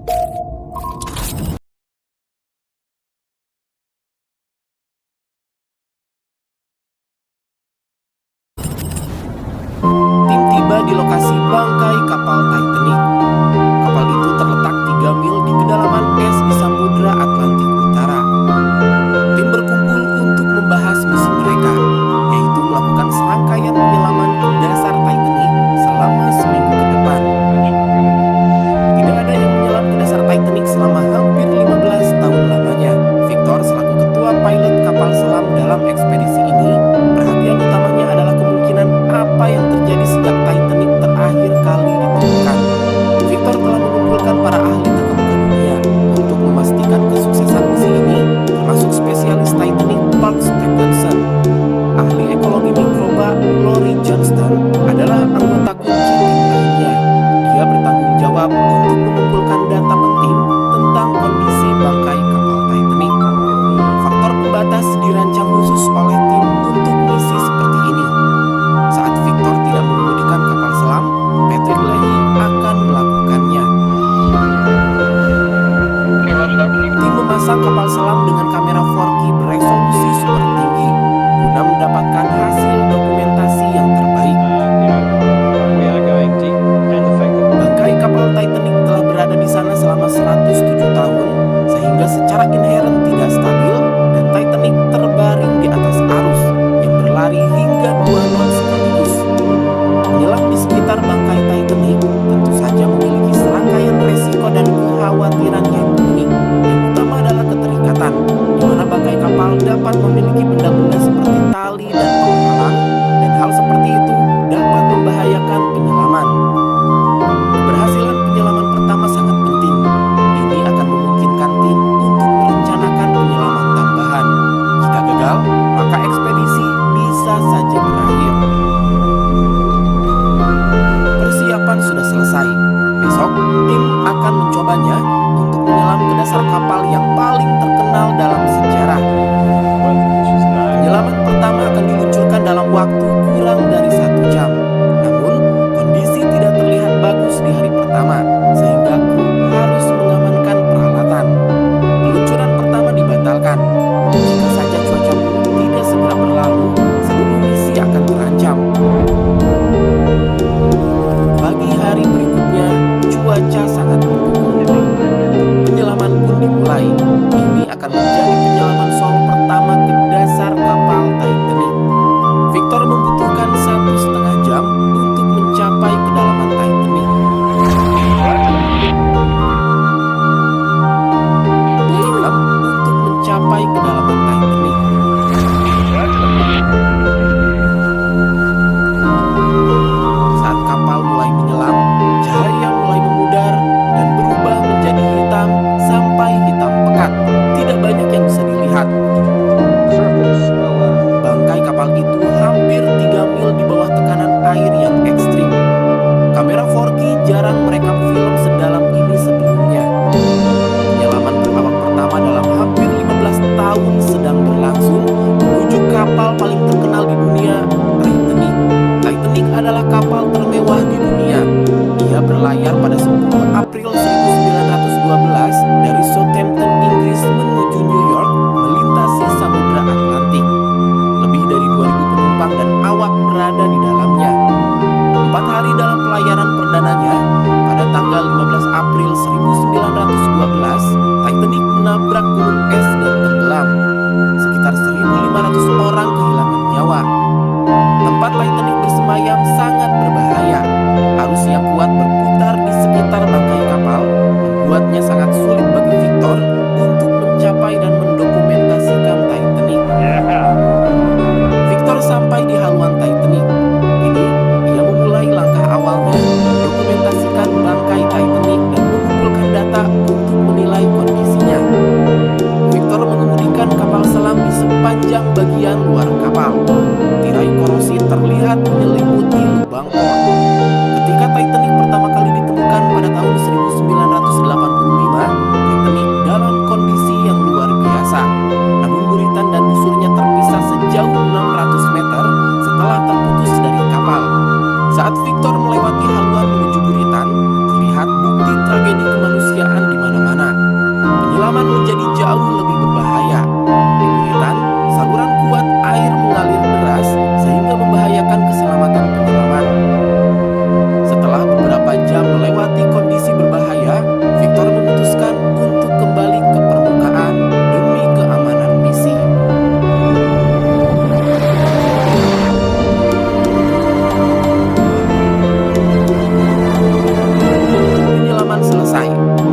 Tim tiba di lokasi bangkai kapal Titanic. Kapal itu terletak 3 mil di kedalaman es di Samudra Atlantik Utara. Tim berkumpul untuk membahas misi mereka, yaitu melakukan serangkaian penyelaman ke dasar Titanic selama seminggu ke depan. Tidak ada yang menyelam ke dasar Titanic selama hampir 15 tahun lamanya. Victor selaku ketua pilot kapal selam dalam ekspedisi ini, perhatian utamanya adalah kemungkinan apa yang terjadi sejak Titanic terakhir kali ditemukan. Victor telah mengumpulkan para ahli terkemuka dunia untuk memastikan kesuksesan misi ini, termasuk spesialis Titanic Park Stephenson. Ahli ekologi mikroba Lori Johnston adalah anggota kunci tim lainnya. Dia bertanggung jawab untuk mengumpulkan data penting tentang kondisi bangkai kapal Titanic. Faktor pembatas dirancang khusus oleh tim untuk misi seperti ini. Saat Victor tidak mengemudikan kapal selam, Patrick Leahy akan melakukannya. Tim memasang kapal selam dengan kamera 4K beresolusi super tinggi guna mendapatkan hasil dokumentasi yang terbaik. Bangkai kapal Titanic telah berada di sana selama 107 tahun, sehingga secara inheren tidak stabil dan Titanic terbaring di atas arus yang berlari hingga 2 knot sekaligus. Menyelam di sekitar bangkai Titanic tentu saja memiliki serangkaian resiko dan kekhawatiran yang unik. Yang utama adalah keterikatan, di mana bangkai kapal dapat memiliki benda-benda seperti tali dan penghalang, dan hal seperti itu dapat membahayakan penyelaman. Keberhasilan penyelaman pertama sangat penting. Ini akan memungkinkan tim untuk merencanakan penyelaman tambahan. Jika gagal, maka ekspedisi bisa saja berakhir. Persiapan sudah selesai. Besok, tim akan mencobanya untuk menyelam ke dasar kapal yang paling terkenal dalam sejarah. Penyelaman pertama akan diluncurkan dalam waktu kurang dari 1 jam. Namun, kondisi tidak terlihat bagus di hari pertama, sehingga kru harus mengamankan peralatan. Peluncuran pertama dibatalkan. Jika saja cuaca buruk tidak segera berlalu, seluruh misi akan terancam. Pagi hari berikutnya, cuaca sangat mendukung. Penyelaman pun dimulai. Ini akan menjadi penyelaman solo pertama ke dasar kapal Titanic. Victor membutuhkan 1,5 jam untuk mencapai kedalaman Titanic. Menyelam untuk mencapai kedalaman Titanic. Saat kapal mulai menyelam, cahaya mulai memudar dan berubah menjadi hitam sampai hitam pekat. Tidak banyak yang bisa dilihat. Bangkai kapal itu hampir 3 mil di bawah tekanan air yang ekstrim. Kamera 4K jarang merekam film sedalam ini sebelumnya. Penyelaman berabad pertama dalam hampir 15 tahun sedang berlangsung menuju kapal paling terkenal di dunia, Titanic. Titanic adalah kapal termewah di dunia. Ia berlayar pada 10 April 1912 dari Southampton, Inggris menuju New York melintasi Samudra Atlantik. Lebih dari 2.000 penumpang dan awak berada di dalamnya. 4 hari dalam pelayaran perdananya, pada tanggal 15 April 1912, Titanic menabrak gunung es dan tenggelam. Sekitar 1.500 orang kehilangan nyawa. Tempat Titanic bersemayam sangat berbahaya. Arus yang kuat berputar di sekitar bangkai kapal, membuatnya sangat sulit bagi Victor untuk mencapai dan mendokumentasikan Titanic. Victor sampai di haluan Titanic. Ini ia memulai langkah awalnya, mendokumentasikan bangkai Titanic dan mengumpulkan data untuk menilai kondisinya. Victor mengemudikan kapal selam di sepanjang bagian luar kapal. Tirai korosi terlihat menyelimuti lubang por. Ketika Titanic pertama kali ditemukan pada tahun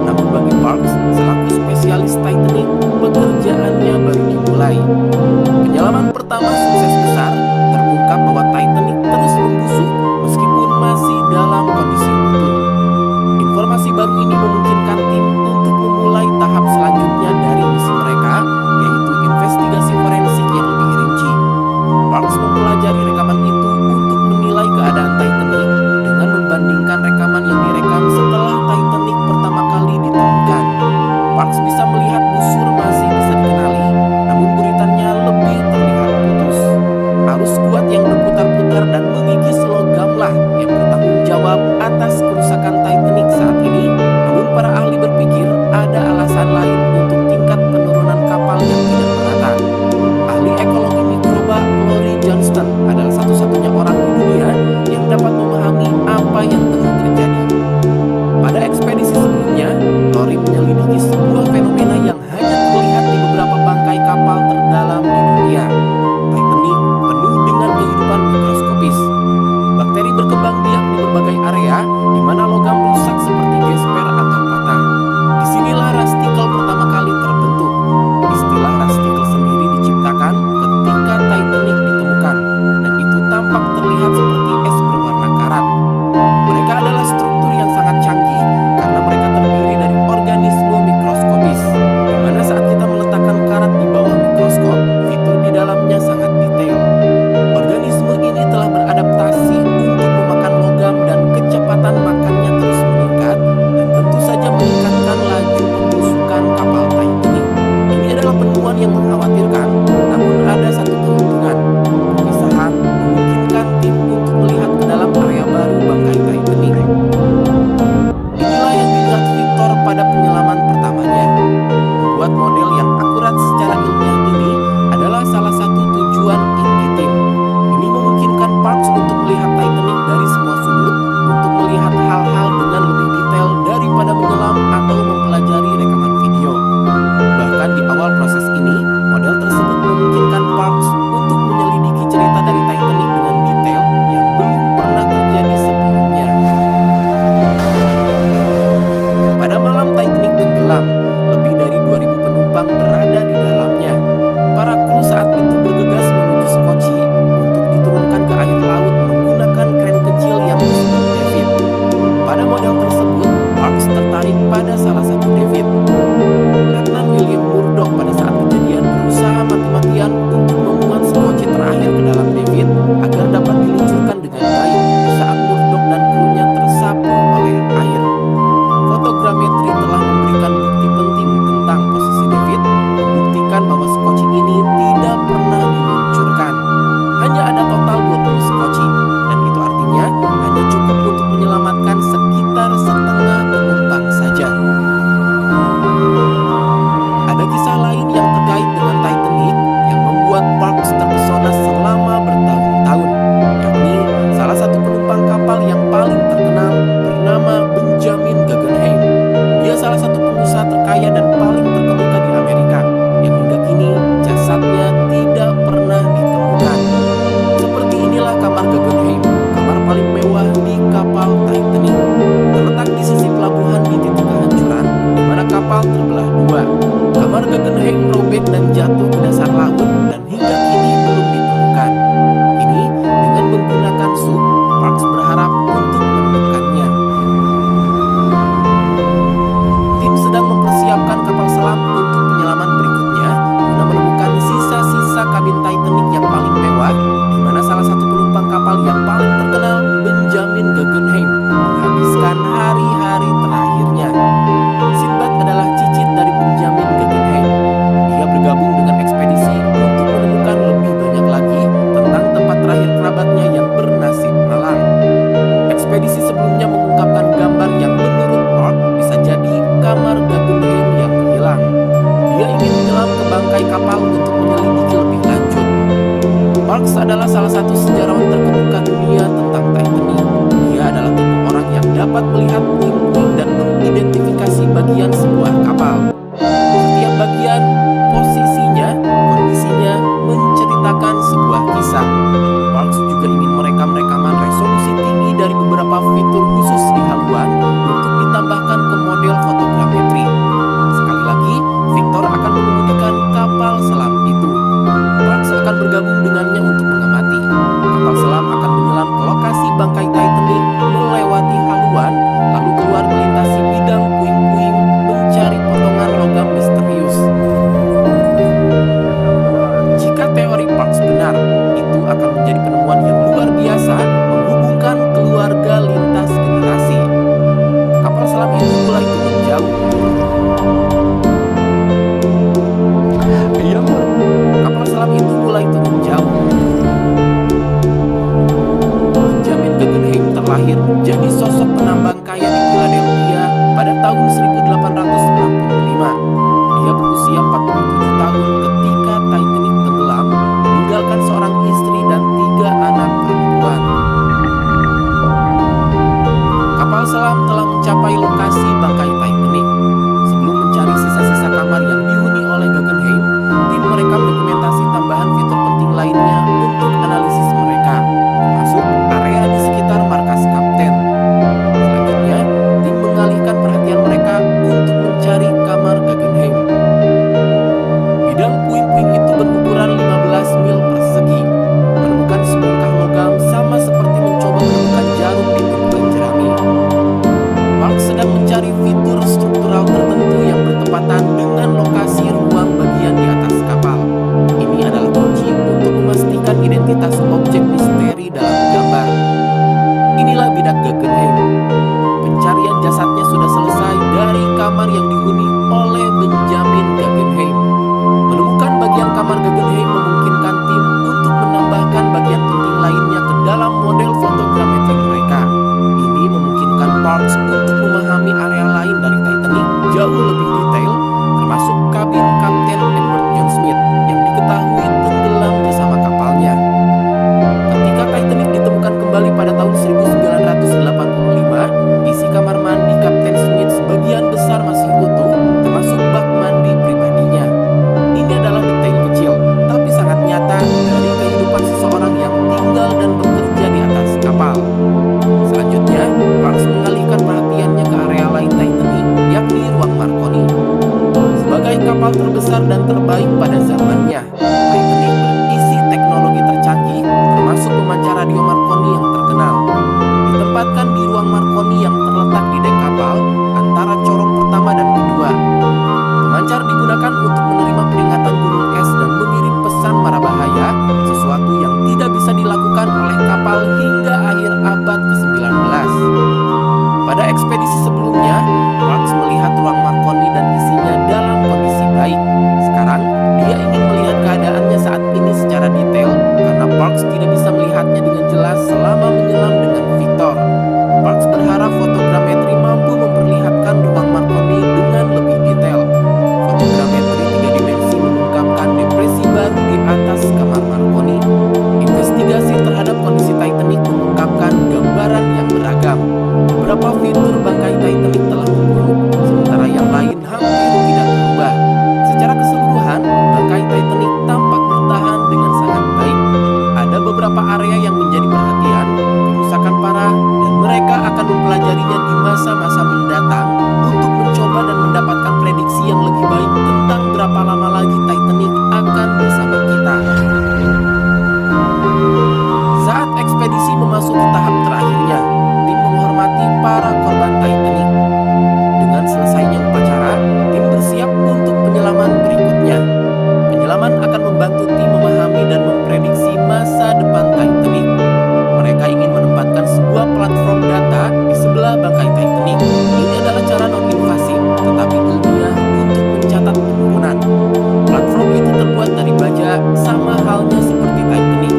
Namun bagi Parks, selaku spesialis Titanic, pekerjaannya baru dimulai. Penyelaman pertama sukses besar, terungkap bahwa Titanic terus membusuk meskipun masih dalam kondisi utuh. Informasi baru ini memungkinkan tim untuk memulai tahap selanjutnya dari misi mereka, yaitu investigasi forensik yang lebih rinci. Parks mempelajari rekaman itu untuk menilai keadaan Titanic dengan membandingkan rekaman yang direkam setelah Titanic pertama kali ditemukan. Parks bisa melihat busur masih bisa dikenali, namun buritannya lebih terlihat putus. Arus kuat yang berputar-putar dan mengikis logamlah yang bertanggung jawab atas kerusakan Titanic saat ini. Namun para ahli berpikir ada alasan lain untuk tingkat penurunan kapal yang tidak merata. Ahli ekologi mikroba Lori Johnston adalah satu-satunya orang di dunia yang dapat memahami apa yang tengah terjadi. Pada ekspedisi sebelumnya, Lori menyelidiki sebuah fenomena yang hanya terlihat di beberapa bangkai kapal terdalam di dunia. Titanic penuh dengan kehidupan mikroskopis. Bakteri berkembang biak di berbagai area di mana logam rusak seperti gesper atau patah. Disinilah rastikel pertama kali terbentuk. Istilah rastikel sendiri diciptakan ketika Titanic ditemukan, dan itu tampak terlihat seperti es berwarna karat. Mereka adalah struktur yang sangat canggih karena mereka terdiri dari organisme mikroskopis, di mana saat kita meletakkan karat di bawah mikroskop, fitur di dalamnya sangat detail. Organisme ini telah beradaptasi untuk memakan logam dan kecepatan makannya terus meningkat, dan tentu saja meningkatkan laju pembusukan kapal Titanic. Ini adalah penemuan yang mengkhawatirkan, namun ada satu keuntungan. Pemisahan memungkinkan tim untuk melihat ke dalam area baru bangkai Titanic. Inilah yang dilihat Victor pada penyelaman pertamanya. Membuat model yang akurat secara ilmiah ini adalah salah satu tujuan inti tim. Ini memungkinkan Parks untuk melihat Titanic dari semua sudut, untuk melihat hal-hal dengan lebih detail daripada menyelam atau mempelajari rekaman video. Bahkan di awal proses ini, model tersebut memungkinkan Parks untuk menyelidiki cerita dari Titanic dengan detail yang belum pernah terjadi sebelumnya. Pada malam Titanic tenggelam, lebih dari 2.000 penumpang berada di dalamnya. Para kru saat itu bergegas menuju Skocie untuk diturunkan ke air laut menggunakan kren kecil yang disebut David. Pada model tersebut, Parks tertarik pada salah satu David. Letnan William Murdoch pada saat kejadian berusaha mati-matian untuk memuat Skocie terakhir ke dalam David agar dapat diluncurkan dengan baik di saat Murdoch dan krunya tersapu oleh air. Fotogrametri telah memberikan bukti penting tentang posisi David, membuktikan bahwa Skocie ini tidak pernah diluncurkan. Hanya ada total 20 Skocie, dan itu artinya hanya cukup untuk menyelamatkan sekitar setengah penumpang saja. Ada kisah lain yang terkait dengan Titanic yang membuat Parks terpesona selama bertahun-tahun, yakni salah satu penumpang kapal yang paling terkenal bernama Benjamin Guggenheim. Dia salah satu pengusaha terkaya dan paling terkemuka di Amerika, yang hingga kini jasadnya tidak pernah ditemukan. Seperti inilah kamar Guggenheim, kamar paling mewah di kapal Titanic. Terletak di sisi pelabuhan di titik kehancuran, di mana kapal terbelah dua. Kamar Guggenheim robek dan jatuh ke dasar laut dan hingga kini belum ditemukan. Ini dengan menggunakan sup, Parks berharap untuk menemukannya. Tim sedang mempersiapkan kapal selam untuk penyelaman berikutnya guna menemukan sisa-sisa kabin Titanic yang paling mewah, di mana salah satu penumpang kapal yang paling terkenal, Benjamin Guggenheim, menghabiskan hari-hari terakhirnya. Sinbad adalah cicit dari Benjamin Guggenheim. Dia bergabung dengan ekspedisi untuk menemukan lebih banyak lagi tentang tempat terakhir kerabatnya yang bernasib malang. Ekspedisi sebelumnya mengungkapkan gambar yang menurut Park bisa jadi kamar Guggenheim yang hilang. Dia ingin menyelam ke bangkai kapal untuk menyelidiki lebih lanjut. Parks adalah salah satu sejarawan terkemuka dunia tentang Titanic. Dia adalah tipe orang yang dapat melihat puing-puing dan mengidentifikasi bagian sebuah kapal. Setiap bagian, posisinya, kondisinya menceritakan sebuah kisah. Parks juga ingin merekam rekaman resolusi tinggi dari beberapa fitur khusus di haluan untuk ditambahkan ke model foto terbesar dan terbaik pada zamannya. Titanic berisi teknologi tercanggih, termasuk pemancar radio Marconi yang terkenal. Ditempatkan di ruang Marconi yang terletak di dek kapal antara corong pertama dan kedua. Pemancar digunakan untuk menerima peringatan gunung es dan mengirim pesan marabahaya, sesuatu yang tidak bisa dilakukan oleh kapal hingga akhir abad ke-19. Pada ekspedisi sebelumnya, Parks melihat ruang Marconi dan isinya dalam kondisi baik. Sekarang, dia ingin melihat keadaannya saat ini secara detail, karena Parks tidak bisa melihatnya dengan jelas selama menyelam dengan Victor. Parks berharap fotogrametri mampu memperlihatkan ruang Marconi dengan lebih detail. Fotogrametri 3 dimensi mengungkapkan depresi baru di atas kamar Marconi. Investigasi terhadap kondisi Titanic mengungkapkan gambaran yang beragam. Beberapa fitur bangkai Titanic telah memburuk, sementara yang lain hampir tidak berubah. Secara keseluruhan, bangkai Titanic tampak bertahan dengan sangat baik. Ada beberapa area yang menjadi perhatian, kerusakan parah, dan mereka akan mempelajarinya di masa-masa mendatang untuk mencoba dan mendapatkan prediksi yang lebih baik tentang berapa lama lagi Titanic akan bersama kita. Saat ekspedisi memasuki tahap terakhirnya, tim menghormati para korban Titanic. Dengan selesainya upacara, tim bersiap untuk penyelaman berikutnya. Penyelaman akan membantu tim memahami dan memprediksi masa depan Titanic. Mereka ingin menempatkan sebuah platform data di sebelah bangkai Titanic. Ini adalah cara non-invasif tetapi ilmiah untuk mencatat penurunan. Platform itu terbuat dari baja, sama halnya seperti Titanic.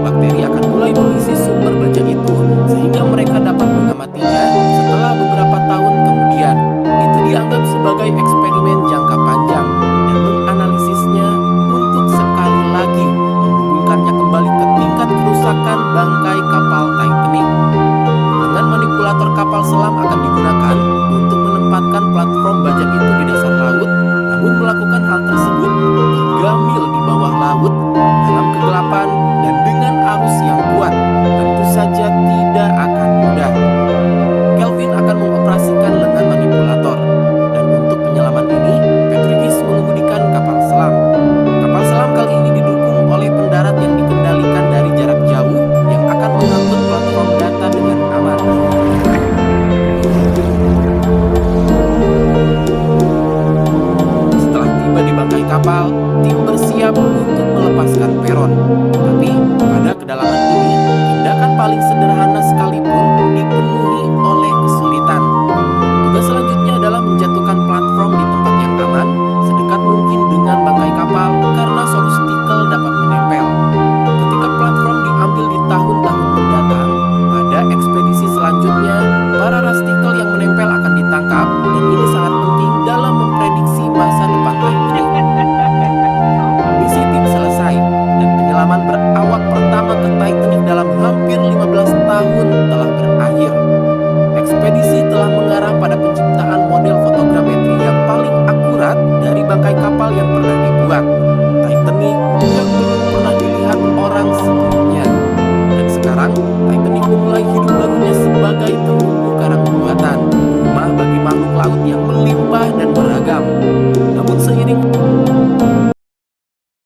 Bakteri akan mulai mengisi sumber baja itu sehingga mereka dapat mengamatinya setelah beberapa tahun kemudian. Itu dianggap sebagai eksperimen jangka panjang dan menganalisisnya untuk sekali lagi menghubungkannya kembali ke tingkat kerusakan bangkai kapal Titanic. Dengan manipulator kapal selam akan digunakan untuk menempatkan platform baja itu di dasar laut, namun melakukan hal tersebut 3 mil di bawah laut dalam kegelapan